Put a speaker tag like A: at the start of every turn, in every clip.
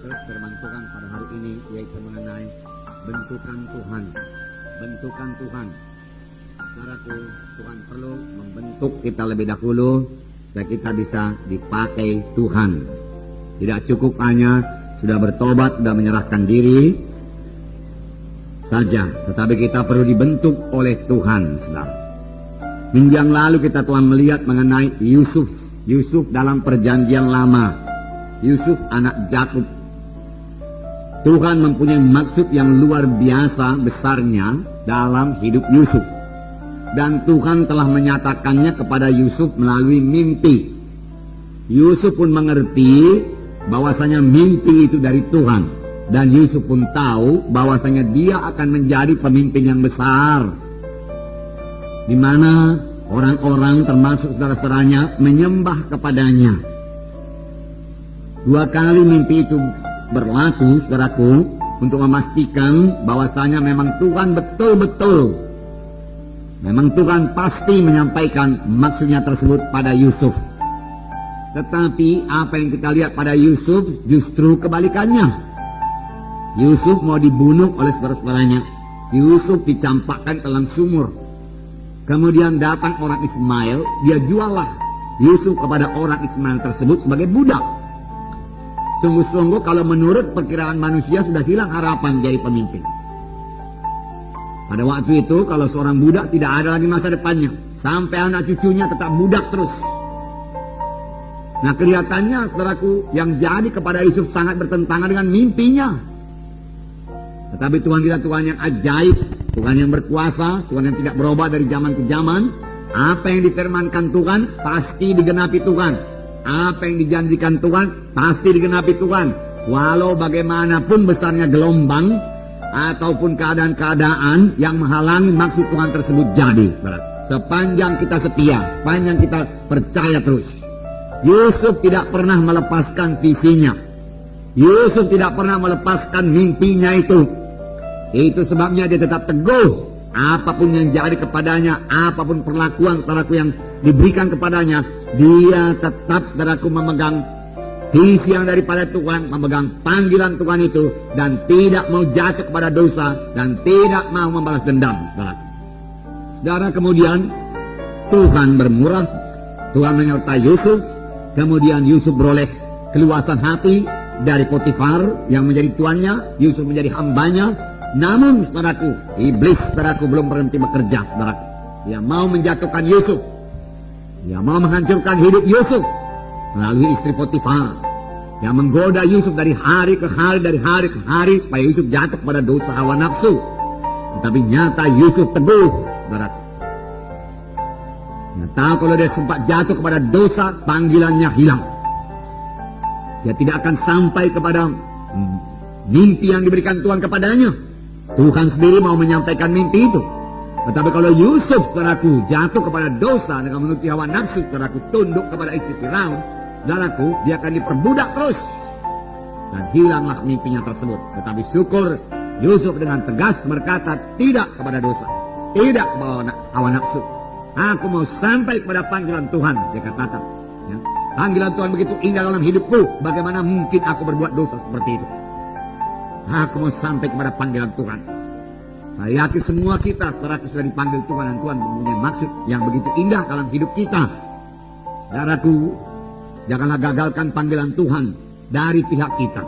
A: terus firman Tuhan pada hari ini, yaitu mengenai bentukan Tuhan. Bentukan Tuhan. Saudaraku, Tuhan perlu membentuk kita lebih dahulu supaya kita bisa dipakai Tuhan. Tidak cukup hanya sudah bertobat dan menyerahkan diri saja, tetapi kita perlu dibentuk oleh Tuhan, saudara. Minggu yang lalu kita telah melihat mengenai Yusuf. Yusuf dalam perjanjian lama. Yusuf anak Yakub. Tuhan mempunyai maksud yang luar biasa besarnya dalam hidup Yusuf. Dan Tuhan telah menyatakannya kepada Yusuf melalui mimpi. Yusuf pun mengerti bahwasanya mimpi itu dari Tuhan. Dan Yusuf pun tahu bahwasanya dia akan menjadi pemimpin yang besar, di mana orang-orang termasuk saudara-saudaranya menyembah kepadanya. 2 kali mimpi itu berlaku, saudaraku, untuk memastikan bahwasanya memang Tuhan betul-betul, memang Tuhan pasti menyampaikan maksudnya tersebut pada Yusuf. Tetapi apa yang kita lihat pada Yusuf justru kebalikannya. Yusuf mau dibunuh oleh saudara-saudaranya. Yusuf dicampakkan ke dalam sumur. Kemudian datang orang Ismail, dia juallah Yusuf kepada orang Ismail tersebut sebagai budak. Sungguh-sungguh kalau menurut perkiraan manusia sudah hilang harapan jadi pemimpin. Pada waktu itu kalau seorang budak tidak ada lagi masa depannya. Sampai anak cucunya tetap budak terus. Nah, kelihatannya saudaraku, yang jadi kepada Yusuf sangat bertentangan dengan mimpinya. Tetapi Tuhan kita Tuhan yang ajaib, Tuhan yang berkuasa, Tuhan yang tidak berubah dari zaman ke zaman. Apa yang difirmankan Tuhan pasti digenapi Tuhan. Apa yang dijanjikan Tuhan pasti digenapi Tuhan. Walau bagaimanapun besarnya gelombang ataupun keadaan-keadaan yang menghalangi maksud Tuhan tersebut jadi. Sepanjang kita setia, sepanjang kita percaya terus. Yusuf tidak pernah melepaskan visinya. Yusuf tidak pernah melepaskan mimpinya itu. Itu sebabnya dia tetap teguh. Apapun yang jadi kepadanya, apapun perlakuan saudaraku yang diberikan kepadanya, dia tetap saudaraku memegang visi yang daripada Tuhan, memegang panggilan Tuhan itu, dan tidak mau jatuh kepada dosa, dan tidak mau membalas dendam. Saudara, kemudian Tuhan bermurah, Tuhan menyertai Yusuf. Kemudian Yusuf beroleh keluasan hati dari Potifar yang menjadi tuannya. Yusuf menjadi hambanya. Namun saudaraku, iblis saudaraku belum berhenti bekerja, saudaraku. Dia mau menjatuhkan Yusuf. Dia mau menghancurkan hidup Yusuf melalui istri Potifar yang menggoda Yusuf dari hari ke hari, dari hari ke hari, supaya Yusuf jatuh pada dosa hawa nafsu. Tetapi nyata Yusuf teguh, saudaraku. Dia tahu kalau dia sempat jatuh kepada dosa, panggilannya hilang. Dia tidak akan sampai kepada mimpi yang diberikan Tuhan kepadanya. Tuhan sendiri mau menyampaikan mimpi itu. Tetapi kalau Yusuf, saudaraku, jatuh kepada dosa dengan menuruti hawa nafsu, saudaraku, tunduk kepada istri Firaun, saudaraku, dia akan diperbudak terus. Dan hilanglah mimpinya tersebut. Tetapi syukur, Yusuf dengan tegas berkata tidak kepada dosa, tidak kepada hawa nafsu. Aku mau sampai kepada panggilan Tuhan, dia katakan. Ya. Panggilan Tuhan begitu indah dalam hidupku, bagaimana mungkin aku berbuat dosa seperti itu? Aku mau sampai kepada panggilan Tuhan. Saya yakin semua kita saudaraku sudah dipanggil Tuhan, dan Tuhan mempunyai maksud yang begitu indah dalam hidup kita. Saudaraku, janganlah gagalkan panggilan Tuhan dari pihak kita.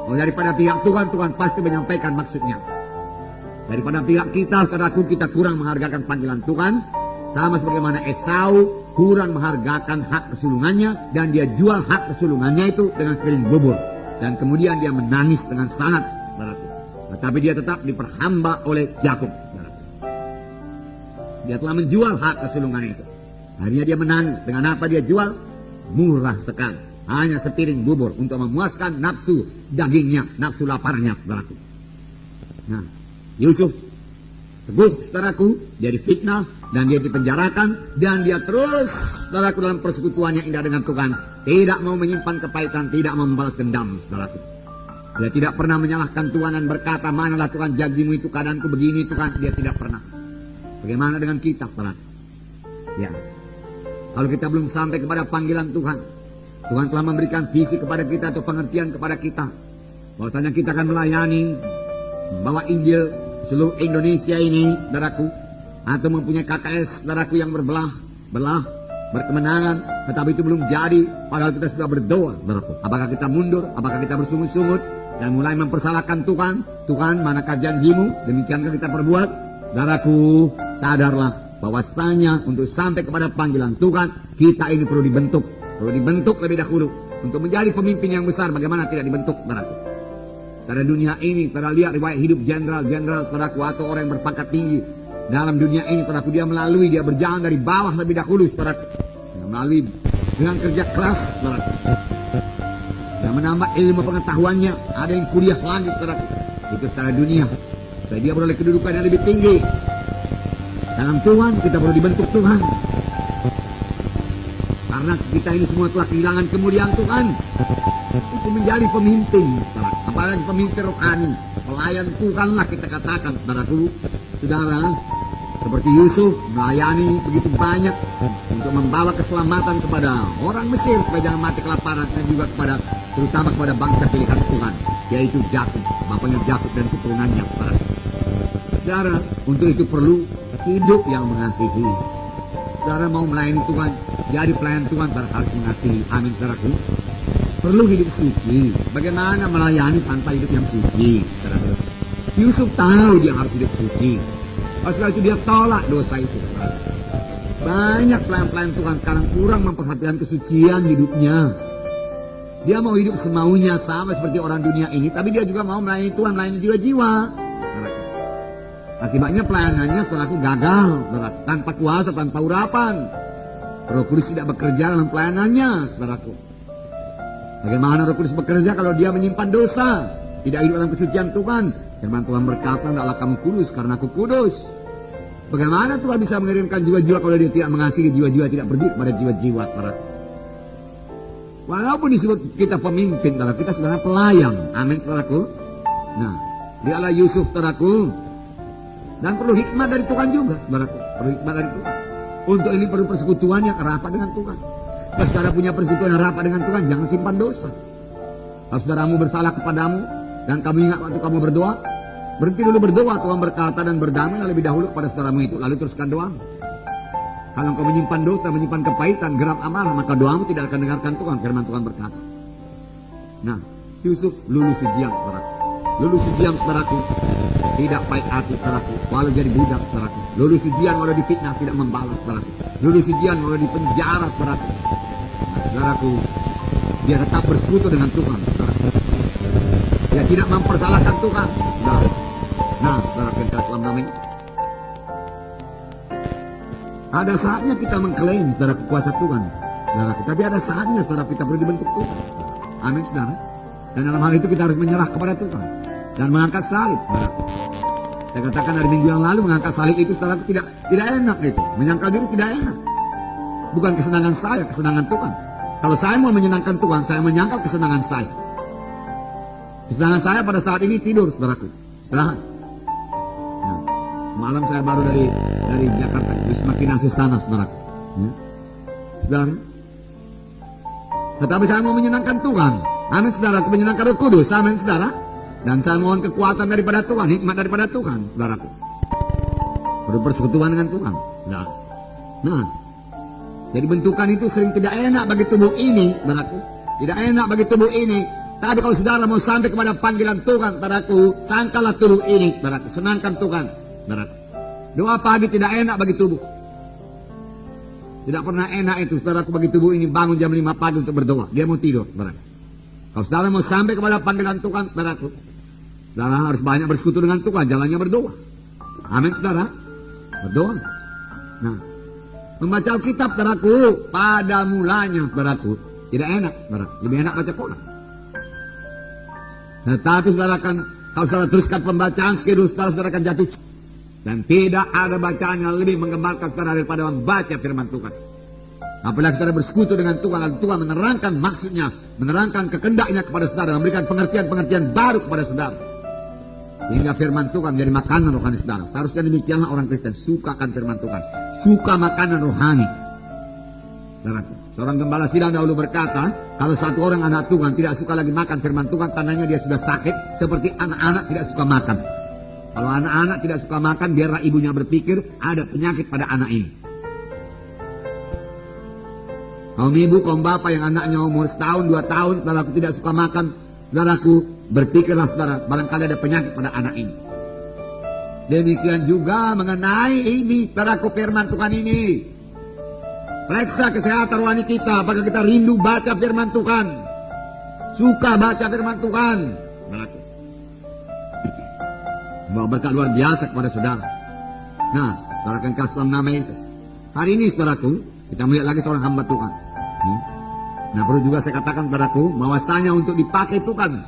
A: Kalau daripada pihak Tuhan, Tuhan pasti menyampaikan maksudnya. Daripada pihak kita, saudaraku, kita kurang menghargakan panggilan Tuhan. Sama sebagaimana Esau kurang menghargakan hak kesulungannya, dan dia jual hak kesulungannya itu dengan sepiring bubur. Dan kemudian dia menangis dengan sangat, saudaraku. Tetapi dia tetap diperhamba oleh Yakub, saudaraku. Dia telah menjual hak kesulungan itu. Akhirnya dia menangis. Dengan apa dia jual? Murah sekali. Hanya sepiring bubur untuk memuaskan nafsu dagingnya, nafsu laparnya, saudaraku. Nah, Yusuf teguh, saudaraku, dia difitnah dan dia dipenjarakan, dan dia terus, saudaraku, dalam persekutuan yang indah dengan Tuhan. Tidak mau menyimpan kepahitan, tidak mau membalas dendam, saudaraku. Dia tidak pernah menyalahkan Tuhan dan berkata, manalah Tuhan janjimu itu, keadaanku begini Tuhan. Dia tidak pernah. Bagaimana dengan kita, saudaraku? Ya, kalau kita belum sampai kepada panggilan Tuhan, Tuhan telah memberikan visi kepada kita atau pengertian kepada kita. bahwasanya kita akan melayani, membawa Injil seluruh Indonesia ini, saudaraku, atau mempunyai KKS, saudaraku, yang belah, berkemenangan, tetapi itu belum jadi, padahal kita sudah berdoa, saudaraku. Apakah kita mundur, apakah kita bersungut-sungut, dan mulai mempersalahkan Tuhan? Tuhan, manakah janjimu? Demikiankah kita perbuat? Saudaraku, sadarlah bahwasanya untuk sampai kepada panggilan Tuhan, kita ini perlu dibentuk lebih dahulu untuk menjadi pemimpin yang besar. Bagaimana tidak dibentuk, saudaraku? Pada dunia ini, saudara lihat riwayat hidup jenderal-jenderal, saudaraku, atau orang yang berpangkat tinggi dalam dunia ini, saudaraku, dia berjalan dari bawah lebih dahulu, saudaraku, melalui dengan kerja keras, saudaraku, dan menambah ilmu pengetahuannya. Ada yang kuliah lagi, saudaraku, itu secara dunia, supaya dia beroleh kedudukan yang lebih tinggi. Dalam Tuhan kita perlu dibentuk Tuhan, karena kita ini semua telah kehilangan kemuliaan Tuhan. Itu menjadi pemimpin, saudara, apalagi pemimpin rohani, pelayan Tuhanlah kita katakan, saudaraku, saudara. Seperti Yusuf melayani begitu banyak untuk membawa keselamatan kepada orang Mesir supaya jangan mati kelaparan, dan juga terutama kepada bangsa pilihan Tuhan, yaitu Yakub, bapaknya Yakub dan keturunannya, saudara. Untuk itu perlu hidup yang mengasihi. Saudara mau melayani Tuhan, jadi pelayan Tuhan, harus mengasihi. Amin, saudaraku. Perlu hidup suci. Bagaimana melayani tanpa hidup yang suci, saudara? Yusuf tahu dia harus hidup suci. Setelah itu dia tolak dosa itu, saudara. Banyak pelayan-pelayan Tuhan sekarang kurang memperhatikan kesucian hidupnya. Dia mau hidup semaunya, sama seperti orang dunia ini, tapi dia juga mau melayani Tuhan, melayani jiwa-jiwa. Akibatnya pelayanannya, saudaraku, gagal, saudara, tanpa kuasa, tanpa urapan. Roh Kudus tidak bekerja dalam pelayanannya, saudaraku. Bagaimana Roh Kudus bekerja kalau dia menyimpan dosa, tidak hidup dalam kesucian Tuhan? Firman Tuhan berkata, "Hendaklah kamu kudus karena aku kudus." Bagaimana Tuhan bisa mengirimkan jiwa-jiwa kalau dia tidak mengasihi jiwa-jiwa, tidak peduli pada jiwa-jiwa, saudaraku? Walaupun disebut kita pemimpin, saudara, kita sebenarnya pelayan. Amin, saudaraku. Nah, dialah Yusuf, saudaraku. Dan perlu hikmat dari Tuhan juga, saudaraku. Perlu hikmat dari Tuhan. Untuk ini perlu persekutuan yang rapat dengan Tuhan. Kalau saudara punya persekutuan yang rapat dengan Tuhan, jangan simpan dosa. Kalau saudaramu bersalah kepadamu, dan kamu ingat waktu kamu berdoa, berhenti dulu berdoa. Tuhan berkata, dan berdamailah lebih dahulu kepada saudaramu itu, lalu teruskan doamu. Kalau engkau menyimpan dosa, menyimpan kepahitan, geram amarah, maka doamu tidak akan dengarkan Tuhan. Firman Tuhan berkata. Nah, Yusuf lulus ujian, saudaraku. Lulus ujian, saudaraku. Tidak baik hati, saudaraku, walau jadi budak, saudaraku. Lulus ujian walau difitnah, tidak membalas, saudaraku. Lulus ujian walau di penjara, saudaraku. Nah, saudaraku, dia tetap bersekutu dengan Tuhan, saudaraku. Dia tidak mempersalahkan Tuhan, saudaraku. Nah, saudaraku yang dalam nama ini, ada saatnya kita mengklaim, saudara, kuasa Tuhan, saudaraku. Tapi ada saatnya, saudara, kita perlu dibentuk Tuhan. Amin, saudara. Dan dalam hal itu kita harus menyerah kepada Tuhan dan mengangkat salib, saudaraku. Saya katakan dari minggu yang lalu, mengangkat salib itu, saudara, tidak enak itu. Menyangkal diri tidak enak. Bukan kesenangan saya, kesenangan Tuhan. Kalau saya mau menyenangkan Tuhan, saya menyangkal kesenangan saya. Kesenangan saya pada saat ini tidur, saudaraku. Istirahat. Nah, semalam saya baru dari Jakarta, Wisma Kinasi sana, saudaraku. Ya. Saudara. Tetapi saya mau menyenangkan Tuhan. Amin, saudara. Menyenangkan Roh Kudus. Amin, saudara. Dan saya mohon kekuatan daripada Tuhan, hikmat daripada Tuhan, saudaraku. Perlu persekutuan dengan Tuhan, saudara. Nah, jadi bentukan itu sering tidak enak bagi tubuh ini, saudaraku. Tidak enak bagi tubuh ini. Tapi kalau saudara mau sampai kepada panggilan Tuhan, saudaraku, sangkalah tubuh ini, saudaraku. Senangkan Tuhan, saudaraku. Doa pagi tidak enak bagi tubuh. Tidak pernah enak itu, saudaraku, bagi tubuh ini bangun jam 5 pagi untuk berdoa. Dia mau tidur, saudaraku. Kalau saudara mau sampai kepada panggilan Tuhan, saudaraku, saudara harus banyak bersekutu dengan Tuhan, jalannya berdoa. Amin, saudara. Berdoa. Nah, membaca Alkitab, saudaraku, pada mulanya, saudaraku, tidak enak, saudaraku. Lebih enak baca Quran. Tetapi saudara akan, kalau saudara teruskan pembacaan, saudara akan jatuh. Dan tidak ada bacaan yang lebih menggembarkan saudara daripada membaca firman Tuhan. Apalagi saudara bersekutu dengan Tuhan, lalu Tuhan menerangkan maksudnya, menerangkan kehendaknya kepada saudara, memberikan pengertian-pengertian baru kepada saudara. Sehingga firman Tuhan menjadi makanan rohani saudara. Seharusnya demikianlah orang Kristen, suka akan firman Tuhan, suka makanan rohani. Saudaraku, seorang gembala sidang dahulu berkata, kalau satu orang anak Tuhan tidak suka lagi makan firman Tuhan, tandanya dia sudah sakit, seperti anak-anak tidak suka makan. Kalau anak-anak tidak suka makan, biarlah ibunya berpikir ada penyakit pada anak ini. Kaum ibu, kaum bapak yang anaknya umur setahun, 2 tahun, saudaraku tidak suka makan, saudaraku berpikirlah saudara, barangkali ada penyakit pada anak ini. Demikian juga mengenai ini, saudaraku, firman Tuhan ini. Periksa kesehatan rohani kita, apakah kita rindu baca firman Tuhan, suka baca firman Tuhan. Saudaraku, bawa berkat luar biasa kepada saudara. Nah, saudara akan kasih dalam nama Yesus. Hari ini saudaraku, kita melihat lagi seorang hamba Tuhan. Nah, perlu juga saya katakan saudaraku, bahwasanya untuk dipakai Tuhan,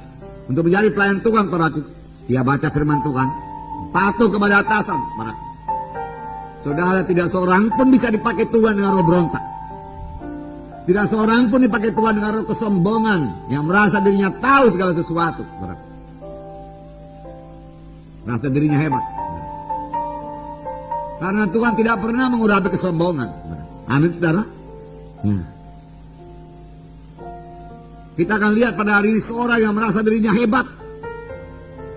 A: untuk menjadi pelayan Tuhan saudaraku, dia baca firman Tuhan, patuh kepada atasan saudaraku. Saudara, tidak seorang pun bisa dipakai Tuhan dengan roh berontak. Tidak seorang pun dipakai Tuhan dengan roh kesombongan, yang merasa dirinya tahu segala sesuatu saudaraku. Merasa dirinya hebat. Karena Tuhan tidak pernah mengurapi kesombongan. Amin saudara. Kita akan lihat pada hari ini seorang yang merasa dirinya hebat.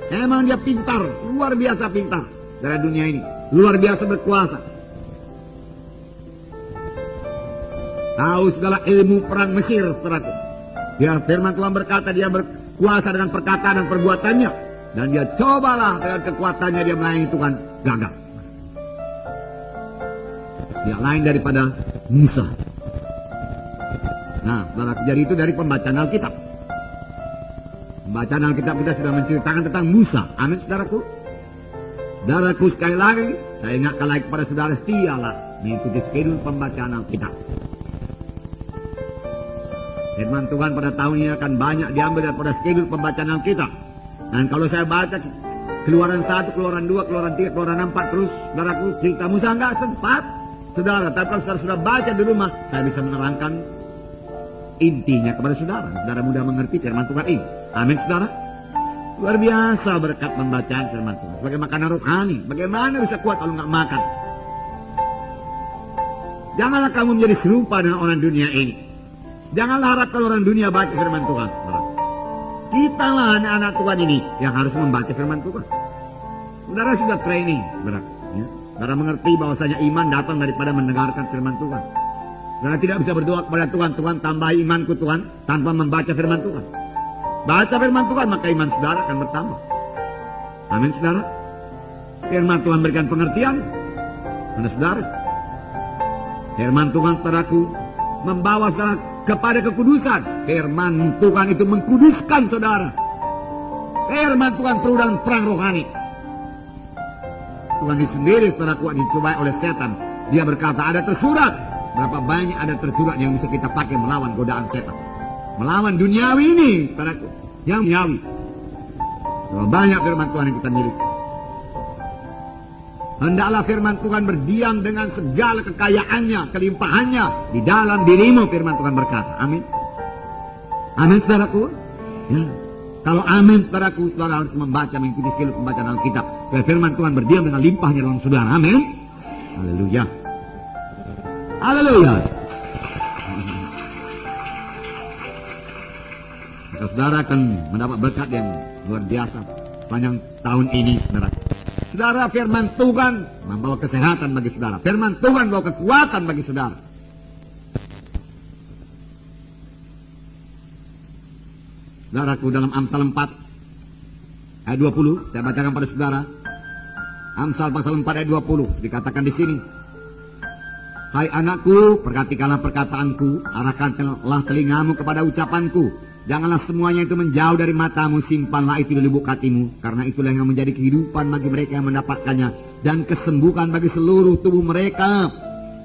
A: Emang dia pintar, luar biasa pintar dari dunia ini, luar biasa berkuasa. Tahu segala ilmu perang Mesir, saudaraku. Ya, firman Tuhan berkata dia berkuasa dengan perkataan dan perbuatannya, dan dia cobalah dengan kekuatannya dia melayani Tuhan, gagal. Dia lain daripada Musa. Nah, saudaraku, jadi itu dari pembacaan Alkitab. Pembacaan Alkitab kita sudah menceritakan tentang Musa. Amin saudaraku. Saudaraku, sekali lagi saya ingatkan lagi kepada saudara, setialah mengikuti skedul pembacaan Alkitab. Firman Tuhan pada tahun ini akan banyak diambil daripada skedul pembacaan Alkitab. Dan kalau saya baca Keluaran 1, Keluaran 2, Keluaran 3, Keluaran 4 terus, saudaraku, cerita Musa nggak sempat, saudara. Tapi kalau saudara sudah baca di rumah, saya bisa menerangkan intinya kepada saudara. Saudara mudah mengerti firman Tuhan ini. Amin saudara. Luar biasa berkat pembacaan firman Tuhan sebagai makanan rohani. Bagaimana bisa kuat kalau nggak makan? Janganlah kamu menjadi serupa dengan orang dunia ini. Janganlah harapkan orang dunia baca firman Tuhan. Kita lah anak-anak Tuhan ini yang harus membaca firman Tuhan. Saudara sudah training, saudara. Ya. Saudara mengerti bahwasanya iman datang daripada mendengarkan firman Tuhan. Saudara tidak bisa berdoa kepada Tuhan, Tuhan tambahi imanku Tuhan, tanpa membaca firman Tuhan. Baca firman Tuhan, maka iman saudara akan bertambah. Amin saudara. Firman Tuhan berikan pengertian pada saudara. Firman Tuhan padaku membawa saudara kepada kekudusan. Firman Tuhan itu mengkuduskan saudara. Firman Tuhan perlu dalam perang rohani. Tuhan sendiri saudara kuat dicobai oleh setan. Dia berkata ada tersurat. Berapa banyak ada tersurat yang bisa kita pakai melawan godaan setan, melawan duniawi ini, saudaraku, yang duniawi. Berapa banyak firman Tuhan yang kita miliki. Hendaklah firman Tuhan berdiam dengan segala kekayaannya, kelimpahannya di dalam dirimu, firman Tuhan berkata. Amin. Amin saudaraku. Ya. Kalau amin saudaraku, saudara harus membaca, mengikuti skill pembacaan Alkitab. Supaya firman Tuhan berdiam dengan limpahnya dalam saudara. Amin. Haleluya. Haleluya. Maka saudara akan mendapat berkat yang luar biasa sepanjang tahun ini, saudara. Saudara, firman Tuhan membawa kesehatan bagi saudara. Firman Tuhan membawa kekuatan bagi saudara. Saudaraku, dalam Amsal 4 ayat 20, saya bacakan pada saudara. Amsal pasal 4 ayat 20 dikatakan di sini. Hai anakku, perhatikanlah perkataanku, arahkanlah telingamu kepada ucapanku. Janganlah semuanya itu menjauh dari matamu, simpanlah itu di lubuk hatimu, karena itulah yang menjadi kehidupan bagi mereka yang mendapatkannya, dan kesembuhan bagi seluruh tubuh mereka.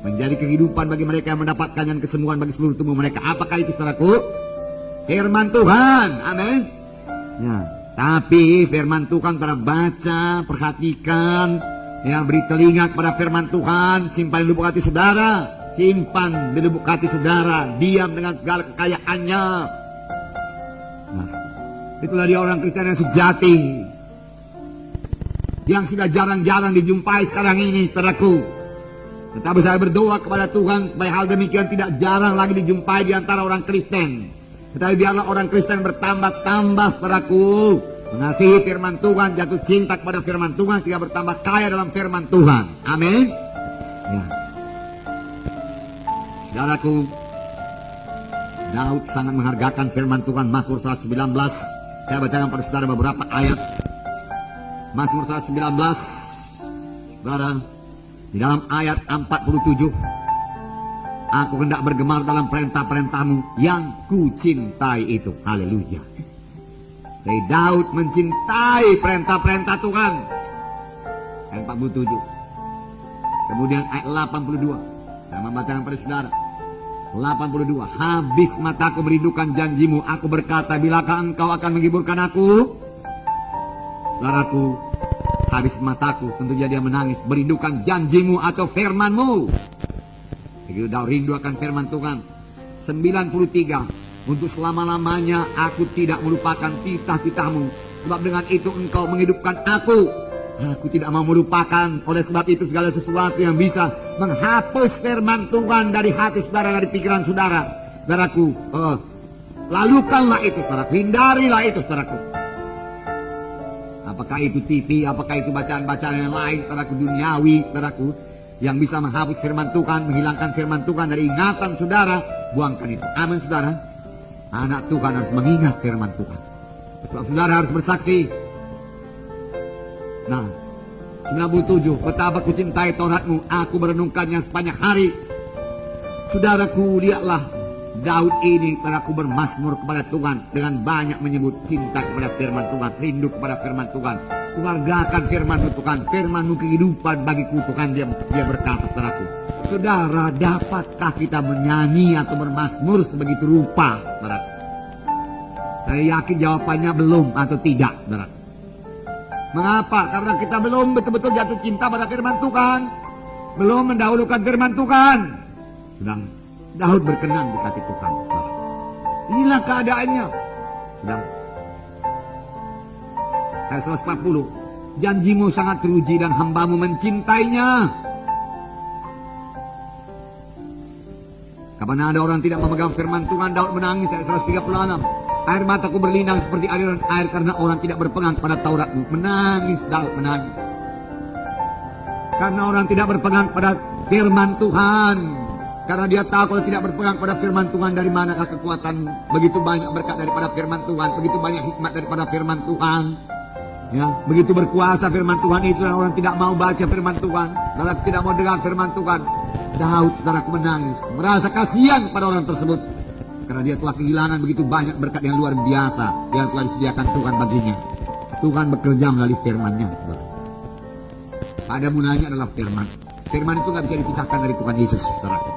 A: Menjadi kehidupan bagi mereka yang mendapatkannya, dan kesembuhan bagi seluruh tubuh mereka. Apakah itu saudaraku? Firman Tuhan, amin. Ya, tapi firman Tuhan para baca, perhatikan. Yang beri telinga kepada firman Tuhan, simpan di lubuk hati saudara, simpan di lubuk hati saudara, diam dengan segala kekayaannya. Nah, itulah dia orang Kristen yang sejati, yang sudah jarang-jarang dijumpai sekarang ini, saudaraku. Tetapi saya berdoa kepada Tuhan supaya hal demikian tidak jarang lagi dijumpai di antara orang Kristen. Tetapi biarlah orang Kristen bertambah-tambah, saudaraku, mengasihi firman Tuhan, jatuh cinta kepada firman Tuhan, sehingga bertambah kaya dalam firman Tuhan. Amin. Ya. Saudaraku, Daud sangat menghargakan firman Tuhan. Mazmur 119. Saya bacakan pada saudara beberapa ayat. Mazmur 119, saudara, di dalam ayat 47. Aku hendak bergemar dalam perintah-perintahmu yang ku cintai itu. Haleluya. Jadi Daud mencintai perintah-perintah Tuhan. Ayat 47. Kemudian ayat 82. Saya membacakan pada saudara. 82. Habis mataku merindukan janjimu. Aku berkata, bilakah engkau akan menghiburkan aku? Saudaraku, habis mataku, tentu dia menangis, merindukan janjimu atau firmanmu. Begitu Daud rindu akan firman Tuhan. 93. Untuk selama-lamanya aku tidak melupakan titah-titahmu, sebab dengan itu engkau menghidupkan aku. Aku tidak mau melupakan. Oleh sebab itu segala sesuatu yang bisa menghapus firman Tuhan dari hati saudara, dari pikiran saudara, saudaraku, lalukanlah itu, saudaraku. Hindarilah itu, saudaraku. Apakah itu TV, apakah itu bacaan-bacaan yang lain, saudaraku, duniawi, saudaraku, yang bisa menghapus firman Tuhan, menghilangkan firman Tuhan dari ingatan saudara, buangkan itu. Amin, saudara. Anak Tuhan harus mengingat firman Tuhan. Sebab saudara harus bersaksi. Nah, 97. Betapa ku cintai Tauratmu, aku merenungkannya sepanjang hari. Saudaraku, lihatlah Daud ini, saudaraku, bermazmur kepada Tuhan dengan banyak menyebut cinta kepada firman Tuhan, rindu kepada firman Tuhan. Kuhargakan firman-Mu Tuhan, firman-Mu kehidupan bagiku Tuhan. Dia berkata, saudaraku, saudara, dapatkah kita menyanyi atau bermazmur sebegitu rupa, saudaraku? Saya yakin jawabannya belum atau tidak, saudaraku. Mengapa? Karena kita belum betul-betul jatuh cinta pada firman Tuhan, belum mendahulukan firman Tuhan. Sedang Daud berkenan di hati Tuhan, saudaraku. Inilah keadaannya. Sedang ayat 140. Janjimu sangat teruji dan hambamu mencintainya. Kapan ada orang tidak memegang firman Tuhan, Daud menangis. Ayat 136. Air mataku berlinang seperti aliran air karena orang tidak berpegang pada Tauratmu. Menangis Daud, menangis. Karena orang tidak berpegang pada firman Tuhan. Karena dia tahu kalau tidak berpegang pada firman Tuhan, dari manakah kekuatanmu? Begitu banyak berkat daripada firman Tuhan, begitu banyak hikmat daripada firman Tuhan. Ya, begitu berkuasa firman Tuhan itu, dan orang tidak mau baca firman Tuhan, dan tidak mau dengar firman Tuhan. Daud, saudaraku, menangis, merasa kasihan pada orang tersebut, karena dia telah kehilangan begitu banyak berkat yang luar biasa yang telah disediakan Tuhan baginya. Tuhan bekerja melalui firman-Nya. Pada mulanya adalah firman. Firman itu nggak bisa dipisahkan dari Tuhan Yesus, saudaraku.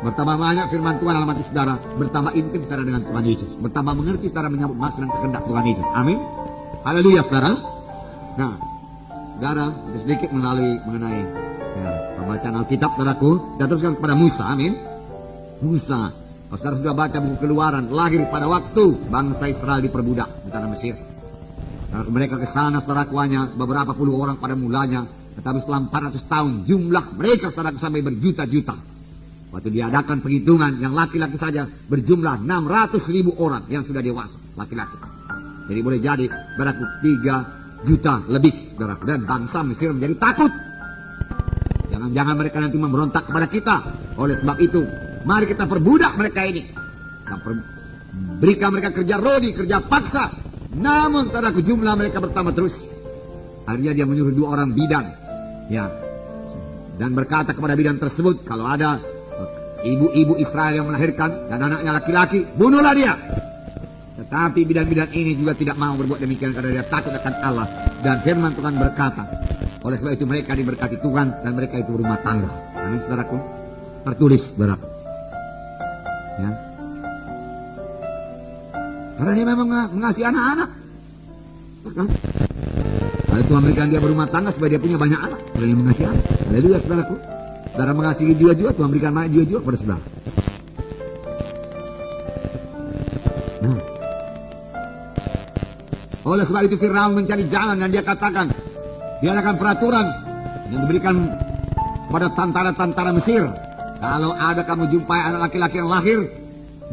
A: Bertambah banyak firman Tuhan dalam hati saudara, bertambah intim saudara dengan Tuhan Yesus, bertambah mengerti saudara menyambut maksud dan kehendak Tuhan Yesus. Amin. Haleluya, saudara. Nah, saudara, sedikit mengenai ya, pembacaan Alkitab, saudaraku. Kita teruskan kepada Musa. Amin. Musa, kalau saudara sudah baca buku Keluaran, lahir pada waktu bangsa Israel diperbudak di tanah Mesir. Saudara, mereka ke sana, saudaraku, hanya beberapa puluh orang pada mulanya, tetapi setelah 400 tahun jumlah mereka, saudaraku, sampai berjuta-juta. Waktu diadakan penghitungan, yang laki-laki saja berjumlah 600.000 orang yang sudah dewasa, laki-laki. Jadi boleh jadi beraku 3 juta lebih, saudaraku. Dan bangsa Mesir menjadi takut. Jangan-jangan mereka nanti memberontak kepada kita. Oleh sebab itu, mari kita perbudak mereka ini. Berikan mereka kerja rodi, kerja paksa. Namun, saudaraku, jumlah mereka bertambah terus. Akhirnya dia menyuruh 2 orang bidan, ya, dan berkata kepada bidan tersebut, kalau ada ibu-ibu Israel yang melahirkan dan anaknya laki-laki, bunuhlah dia. Tetapi bidan-bidan ini juga tidak mau berbuat demikian karena dia takut akan Allah. Dan firman Tuhan berkata, oleh sebab itu mereka diberkati Tuhan dan mereka itu berumah tangga. Amin, saudaraku. Tertulis, saudaraku. Ya. Karena dia memang mengasihi anak-anak. Kan? Lalu Tuhan berikan dia berumah tangga supaya dia punya banyak anak. Karena dia mengasihi anak. Haleluya, saudaraku. Saudara mengasihi jiwa-jiwa, Tuhan berikan banyak jiwa-jiwa kepada saudara. Nah, oleh sebab itu Firaun mencari jalan dan dia katakan, dia akan peraturan yang diberikan kepada tentara-tentara Mesir, kalau ada kamu jumpai anak laki-laki yang lahir,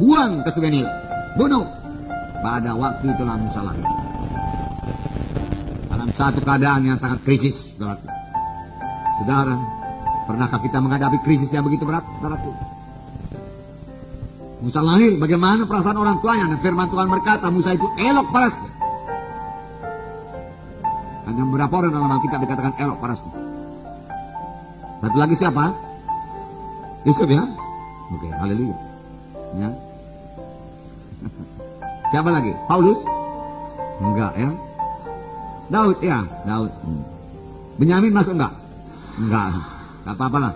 A: buang ke Sungai Nil, bunuh. Pada waktu itulah Musa lahir. Dalam satu keadaan yang sangat krisis, saudaraku. Saudara, pernahkah kita menghadapi krisis yang begitu berat, saudaraku? Musa lahir, bagaimana perasaan orang tuanya? Dan firman Tuhan berkata, Musa itu elok parasnya. Hanya beberapa orang dalam Alkitab dikatakan elok parasnya. Satu lagi siapa? Yusuf, ya? Oke, haleluya. Ya. Siapa lagi? Paulus? Enggak, ya. Daud, ya, Daud. Benyamin masuk enggak? Enggak apa-apa lah.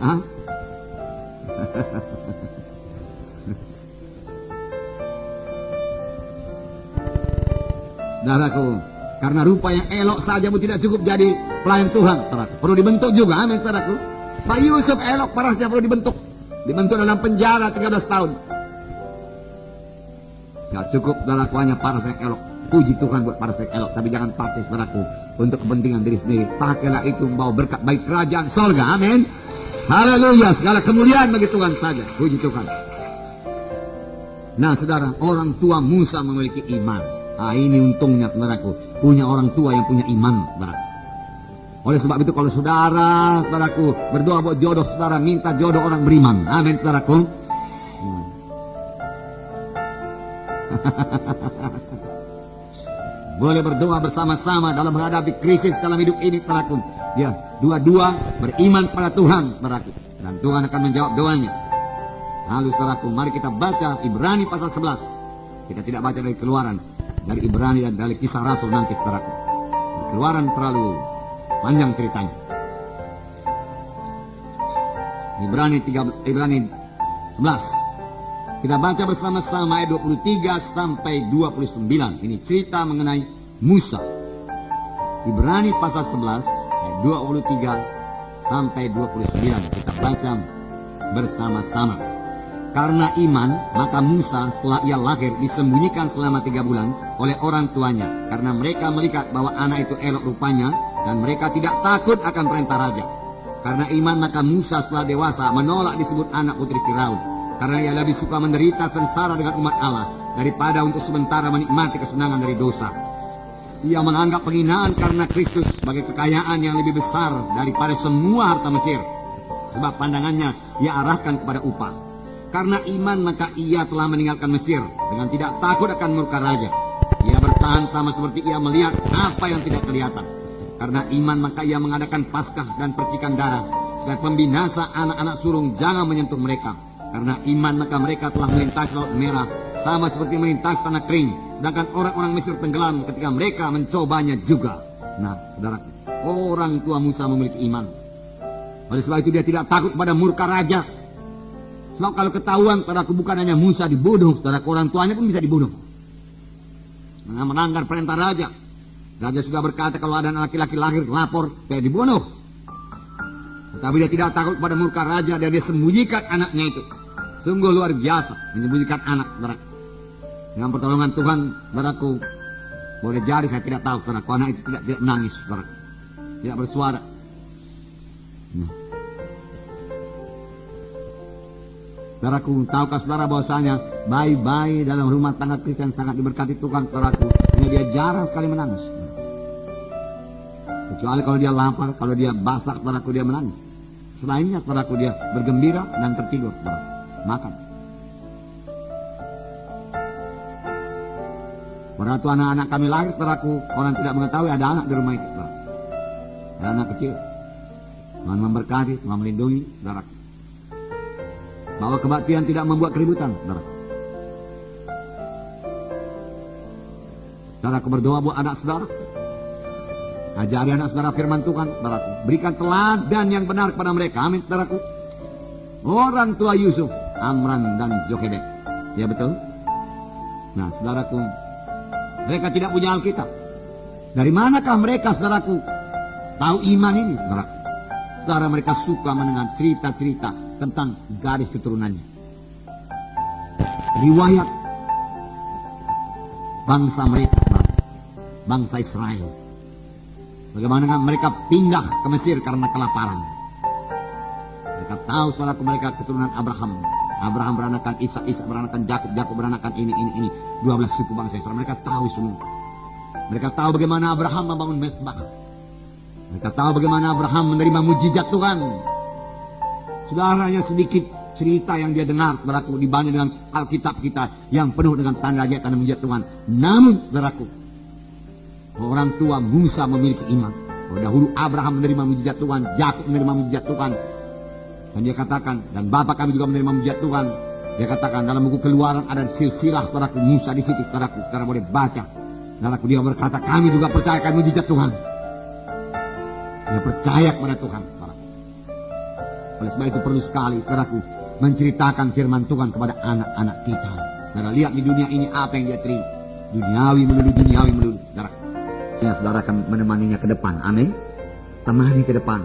A: Hah? Saudaraku, karena rupa yang elok saja pun tidak cukup jadi pelayan Tuhan, saudaraku. Perlu dibentuk juga, amin, saudaraku. Pak Yusuf elok parasnya perlu dibentuk. Dibentuk dalam penjara 13 tahun. Gak cukup, saudaraku, hanya paras yang elok. Puji Tuhan buat paras yang elok, tapi jangan pakai, saudaraku, untuk kepentingan diri sendiri. Pakailah itu membawa berkat bagi kerajaan sorga, amin. Haleluya, segala kemuliaan bagi Tuhan saja. Puji Tuhan. Nah, saudara, orang tua Musa memiliki iman. Nah, ini untungnya, saudaraku, punya orang tua yang punya iman, saudara. Oleh sebab itu, kalau saudara, saudaraku, berdoa buat jodoh, saudara minta jodoh orang beriman, amin, saudaraku. Boleh berdoa bersama-sama dalam menghadapi krisis dalam hidup ini, saudaraku. Ya, dua-dua beriman pada Tuhan, saudaraku, dan Tuhan akan menjawab doanya. Lalu, saudaraku, mari kita baca Ibrani pasal 11. Kita tidak baca dari Keluaran, dari Ibrani dan dari Kisah Rasul nanti, saudaraku. Keluaran terlalu panjang ceritanya. Ibrani 11. Kita baca bersama-sama ayat 23 sampai 29. Ini cerita mengenai Musa. Ibrani pasal 11 ayat 23 sampai 29. Kita baca bersama-sama. Karena iman, maka Musa setelah ia lahir disembunyikan selama 3 bulan oleh orang tuanya. Karena mereka melihat bahwa anak itu elok rupanya dan mereka tidak takut akan perintah raja. Karena iman, maka Musa setelah dewasa menolak disebut anak putri Firaun. Karena ia lebih suka menderita sengsara dengan umat Allah daripada untuk sementara menikmati kesenangan dari dosa. Ia menganggap penghinaan karena Kristus sebagai kekayaan yang lebih besar daripada semua harta Mesir. Sebab pandangannya ia arahkan kepada upah. Karena iman, maka ia telah meninggalkan Mesir dengan tidak takut akan murka raja. Ia bertahan sama seperti ia melihat apa yang tidak kelihatan. Karena iman, maka ia mengadakan Paskah dan percikan darah, supaya pembinasa anak-anak sulung jangan menyentuh mereka. Karena iman, maka mereka telah melintasi Laut Merah, sama seperti melintasi tanah kering. Sedangkan orang-orang Mesir tenggelam ketika mereka mencobanya juga. Nah, saudara, orang tua Musa memiliki iman. Oleh sebab itu dia tidak takut pada murka raja. Sebab kalau ketahuan, saudaraku, bukan hanya Musa dibunuh, saudaraku, orang tuanya pun bisa dibunuh. Melanggar perintah raja. Raja sudah berkata kalau ada anak laki-laki lahir, lapor, saya dibunuh. Tetapi dia tidak takut pada murka raja dan dia sembunyikan anaknya itu. Sungguh luar biasa menyembunyikan anak, saudara. Dengan pertolongan Tuhan, saudaraku, boleh jadi saya tidak tahu, saudaraku, anak itu tidak menangis, saudara. Tidak bersuara. Nah. Saudaraku, tahukah saudara bahwasanya bayi-bayi dalam rumah tangga Kristen sangat diberkati Tuhan, saudaraku. Hanya dia jarang sekali menangis. Kecuali kalau dia lapar, kalau dia basah, saudaraku, dia menangis. Selainnya, saudaraku, dia bergembira dan tertidur, saudaraku. Makan. Pada waktu anak-anak kami lahir, saudaraku, orang tidak mengetahui ada anak di rumah itu, saudaraku. Ada anak kecil. Tuhan memberkati, Tuhan melindungi, saudaraku. Bahwa kebaktian tidak membuat keributan, saudaraku. Saudaraku, berdoa buat anak saudara. Ajari anak saudara firman Tuhan, saudaraku. Berikan teladan yang benar kepada mereka, amin, saudaraku. Orang tua Yusuf, Amram dan Jochebed. Ya betul. Nah, saudaraku, mereka tidak punya Alkitab. Dari manakah mereka, saudaraku, tahu iman ini, saudaraku? Saudara, mereka suka mendengar cerita-cerita tentang garis keturunannya. Riwayat bangsa mereka, saudaraku. bangsa Israel. Bagaimana mereka pindah ke Mesir karena kelaparan. Mereka tahu saudaraku mereka keturunan Abraham. Abraham beranakan Ishak, Ishak beranakan Yakub, Yakub beranakan ini. 12 suku bangsa Israel. Mereka tahu semua. Mereka tahu bagaimana Abraham membangun mezbah. Mereka tahu bagaimana Abraham menerima mujizat Tuhan. Saudaranya sedikit cerita yang dia dengar, saudaraku, dibanding dengan Alkitab kita yang penuh dengan tanda ajaib dan mujizat Tuhan. Namun, saudaraku, orang tua Musa memiliki iman. Oh, dahulu Abraham menerima mujizat Tuhan, Yakub menerima mujizat Tuhan. Dan dia katakan, dan bapak kami juga menerima mujizat Tuhan. Dia katakan dalam buku Keluaran ada silsilah, saudaraku, Musa di situ, saudaraku, saudara boleh baca. Saudaraku, dia berkata, kami juga percayakan mujizat Tuhan. Dia percaya kepada Tuhan, saudaraku. Oleh sebab itu perlu sekali, saudaraku, menceritakan firman Tuhan kepada anak-anak kita. Saudara lihat di dunia ini apa yang dia terima. Duniawi melulu, saudaraku. Ya, saudara akan menemaninya ke depan. Amin. Temani ke depan.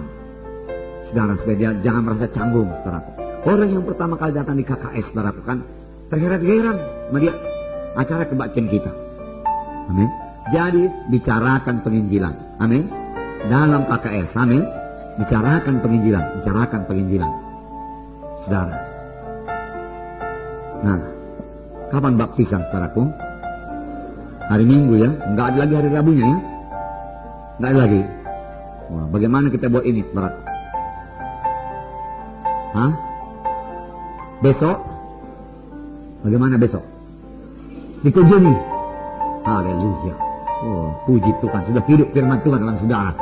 A: Saudara, supaya dia jangan merasa canggung, saudaraku. Orang yang pertama kali datang di KKS, saudaraku, kan terheran-heran melihat acara kebaktian kita. Amin. Jadi bicarakan penginjilan. Amin. Dalam KKS. Amin. Bicarakan penginjilan. Saudara. Nah, kapan baptisan, saudaraku? Hari Minggu ya, nggak ada lagi hari Rabunya ya, nggak ada lagi. Wah, bagaimana kita buat ini, saudaraku? Hah? Besok? Bagaimana besok? Dikunjungi. Haleluya. Oh, puji Tuhan, sudah hidup firman Tuhan dalam saudara.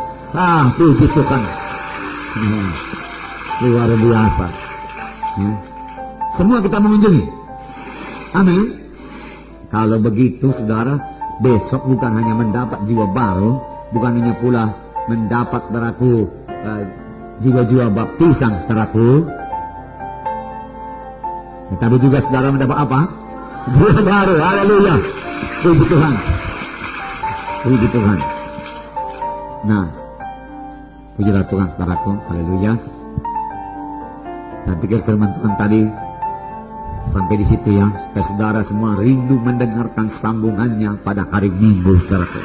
A: Puji Tuhan. Luar biasa. Semua kita mengunjungi. Amin. Kalau begitu, saudara, besok bukan hanya mendapat jiwa baru, bukan hanya pula mendapat saudaraku jiwa-jiwa baptisan, saudaraku, tetapi juga saudara mendapat apa? Jiwa baru. Haleluya. Puji Tuhan. Puji Tuhan. Nah, pujilah Tuhan, saudaraku. Haleluya. Saya pikir firman Tuhan tadi sampai di situ ya, supaya saudara semua rindu mendengarkan sambungannya pada hari Minggu, saudaraku.